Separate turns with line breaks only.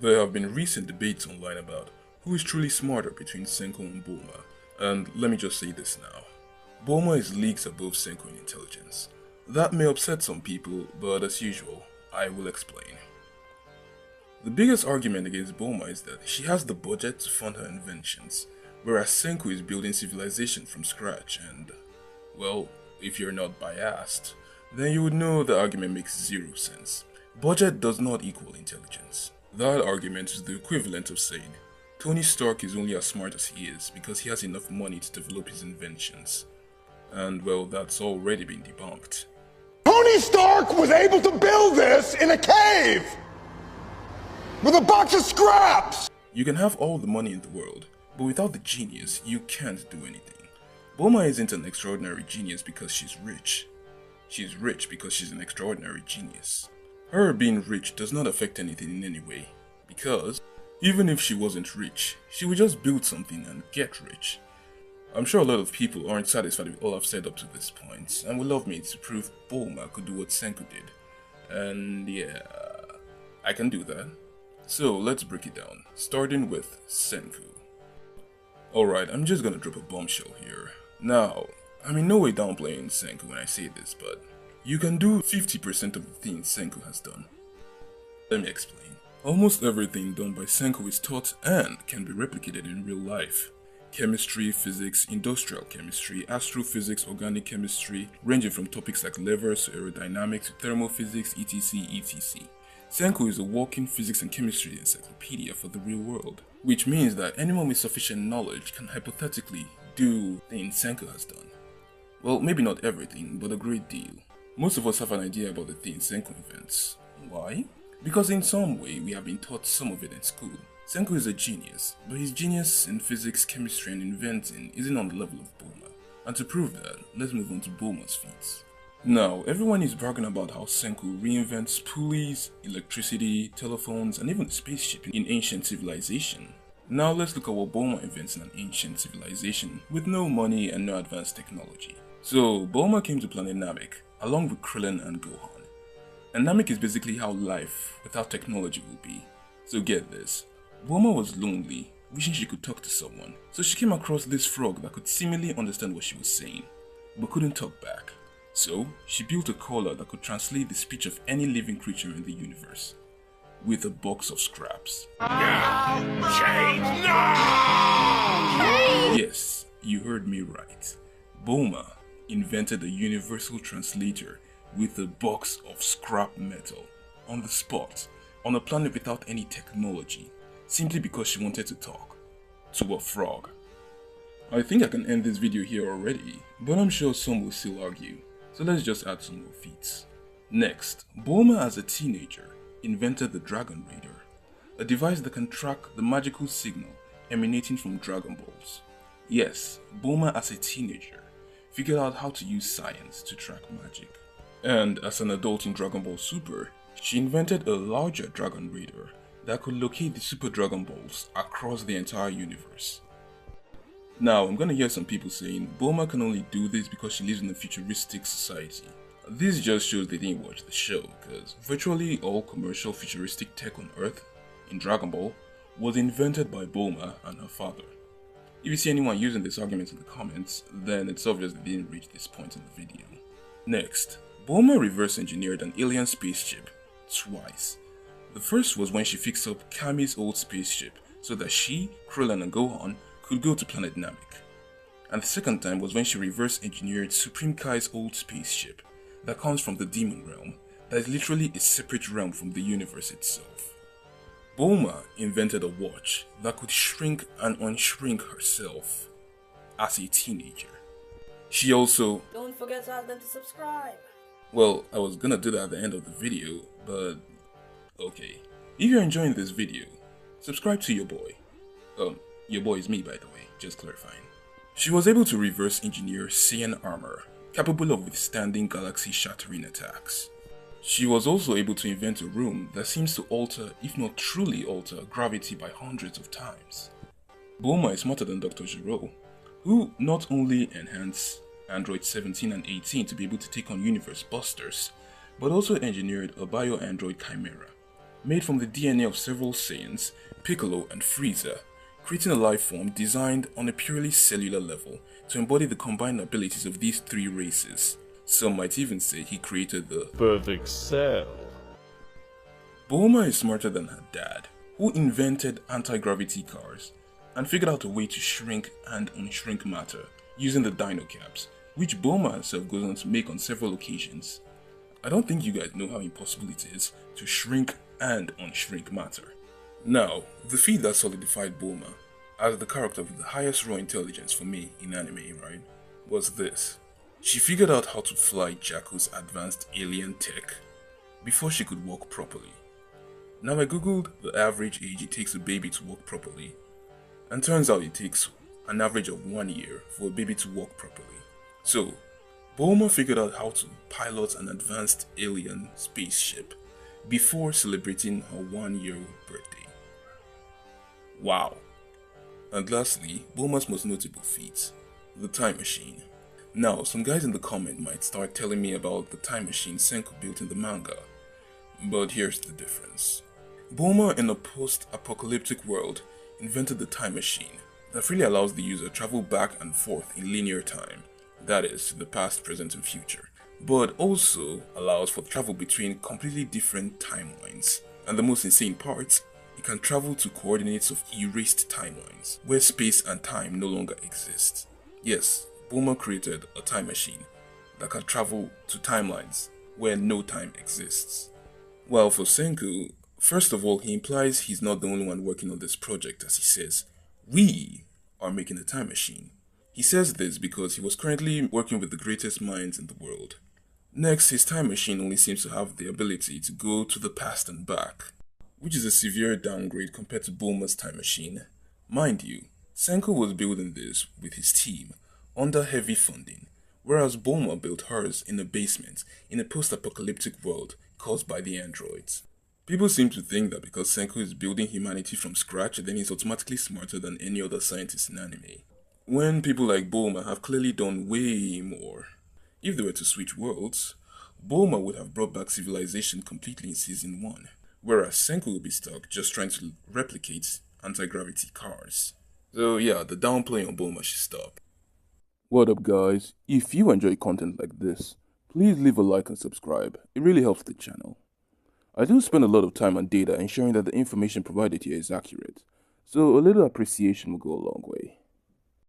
There have been recent debates online about who is truly smarter between Senku and Bulma, and let me just say this now. Bulma is leagues above Senku in intelligence. That may upset some people, but as usual, I will explain. The biggest argument against Bulma is that she has the budget to fund her inventions, whereas Senku is building civilization from scratch and, well, if you're not biased, then you would know the argument makes zero sense. Budget does not equal intelligence. That argument is the equivalent of saying, Tony Stark is only as smart as he is because he has enough money to develop his inventions. And well, that's already been debunked.
Tony Stark was able to build this in a cave! With a box of scraps!
You can have all the money in the world, but without the genius, you can't do anything. Bulma isn't an extraordinary genius because she's rich. She's rich because she's an extraordinary genius. Her being rich does not affect anything in any way, because even if she wasn't rich, she would just build something and get rich. I'm sure a lot of people aren't satisfied with all I've said up to this point, and would love me to prove Bulma could do what Senku did. And yeah, I can do that. So let's break it down, starting with Senku. Alright, I'm just gonna drop a bombshell here. Now, I'm in no way downplaying Senku when I say this, but you can do 50% of the things Senku has done. Let me explain. Almost everything done by Senku is taught and can be replicated in real life. Chemistry, physics, industrial chemistry, astrophysics, organic chemistry, ranging from topics like levers to aerodynamics to thermophysics, etc, etc. Senku is a walking physics and chemistry encyclopedia for the real world, which means that anyone with sufficient knowledge can hypothetically do things Senku has done. Well, maybe not everything, but a great deal. Most of us have an idea about the things Senku invents. Why? Because in some way we have been taught some of it in school. Senku is a genius, but his genius in physics, chemistry and inventing isn't on the level of Bulma. And to prove that, let's move on to Bulma's feats. Now, everyone is bragging about how Senku reinvents pulleys, electricity, telephones and even the spaceship in ancient civilization. Now let's look at what Bulma invents in an ancient civilization with no money and no advanced technology. So, Bulma came to planet Namek, along with Krillin and Gohan. And Namek is basically how life without technology will be. So get this, Bulma was lonely, wishing she could talk to someone, so she came across this frog that could seemingly understand what she was saying, but couldn't talk back. So, she built a collar that could translate the speech of any living creature in the universe, with a box of scraps.
No! Change! No!
Yes, you heard me right. Bulma invented a universal translator with a box of scrap metal, on the spot, on a planet without any technology, simply because she wanted to talk to a frog. I think I can end this video here already, but I'm sure some will still argue, so let's just add some more feats. Next, Bulma as a teenager invented the Dragon Radar, a device that can track the magical signal emanating from Dragon Balls. Yes, Bulma as a teenager figured out how to use science to track magic. And as an adult in Dragon Ball Super, she invented a larger Dragon Radar that could locate the Super Dragon Balls across the entire universe. Now, I'm gonna hear some people saying Bulma can only do this because she lives in a futuristic society. This just shows they didn't watch the show, because virtually all commercial futuristic tech on Earth, in Dragon Ball, was invented by Bulma and her father. If you see anyone using this argument in the comments, then it's obvious they didn't reach this point in the video. Next, Bulma reverse engineered an alien spaceship twice. The first was when she fixed up Kami's old spaceship so that she, Krillin and Gohan could go to planet Namek. And the second time was when she reverse engineered Supreme Kai's old spaceship that comes from the Demon Realm, that is literally a separate realm from the universe itself. Bulma invented a watch that could shrink and unshrink herself as a teenager. She also...
Don't forget to ask them to subscribe.
Well, I was gonna do that at the end of the video, but... okay. If you're enjoying this video, subscribe to your boy. Your boy is me, by the way, just clarifying. She was able to reverse engineer Saiyan armor, capable of withstanding galaxy-shattering attacks. She was also able to invent a room that seems to alter, if not truly alter, gravity by hundreds of times. Bulma is smarter than Dr. Gero, who not only enhanced Android 17 and 18 to be able to take on Universe Busters, but also engineered a bio-android Chimera, made from the DNA of several Saiyans, Piccolo and Frieza, creating a life form designed on a purely cellular level to embody the combined abilities of these three races. Some might even say he created the
perfect cell.
Bulma is smarter than her dad, who invented anti-gravity cars and figured out a way to shrink and unshrink matter using the dino caps, which Bulma herself goes on to make on several occasions. I don't think you guys know how impossible it is to shrink and unshrink matter. Now, the feat that solidified Bulma as the character with the highest raw intelligence for me in anime, right, was this. She figured out how to fly Jakku's advanced alien tech before she could walk properly. Now I googled the average age it takes a baby to walk properly, and turns out it takes an average of 1 year for a baby to walk properly. So, Bulma figured out how to pilot an advanced alien spaceship before celebrating her 1-year-old birthday. Wow. And lastly, Bulma's most notable feat, the time machine. Now, some guys in the comment might start telling me about the time machine Senku built in the manga, but here's the difference. Bulma, in a post-apocalyptic world, invented the time machine that freely allows the user to travel back and forth in linear time, that is, to the past, present and future, but also allows for travel between completely different timelines. And the most insane part, it can travel to coordinates of erased timelines, where space and time no longer exist. Yes, Bulma created a time machine that can travel to timelines where no time exists. Well, for Senku, first of all, he implies he's not the only one working on this project, as he says, "We are making a time machine." He says this because he was currently working with the greatest minds in the world. Next, his time machine only seems to have the ability to go to the past and back, which is a severe downgrade compared to Bulma's time machine. Mind you, Senku was building this with his team, under heavy funding, whereas Bulma built hers in a basement in a post-apocalyptic world caused by the androids. People seem to think that because Senku is building humanity from scratch, then he's automatically smarter than any other scientist in anime, when people like Bulma have clearly done way more. If they were to switch worlds, Bulma would have brought back civilization completely in Season 1, whereas Senku would be stuck just trying to replicate anti-gravity cars. So yeah, the downplay on Bulma should stop. What up guys, if you enjoy content like this, please leave a like and subscribe, it really helps the channel. I do spend a lot of time and data ensuring that the information provided here is accurate, so a little appreciation will go a long way.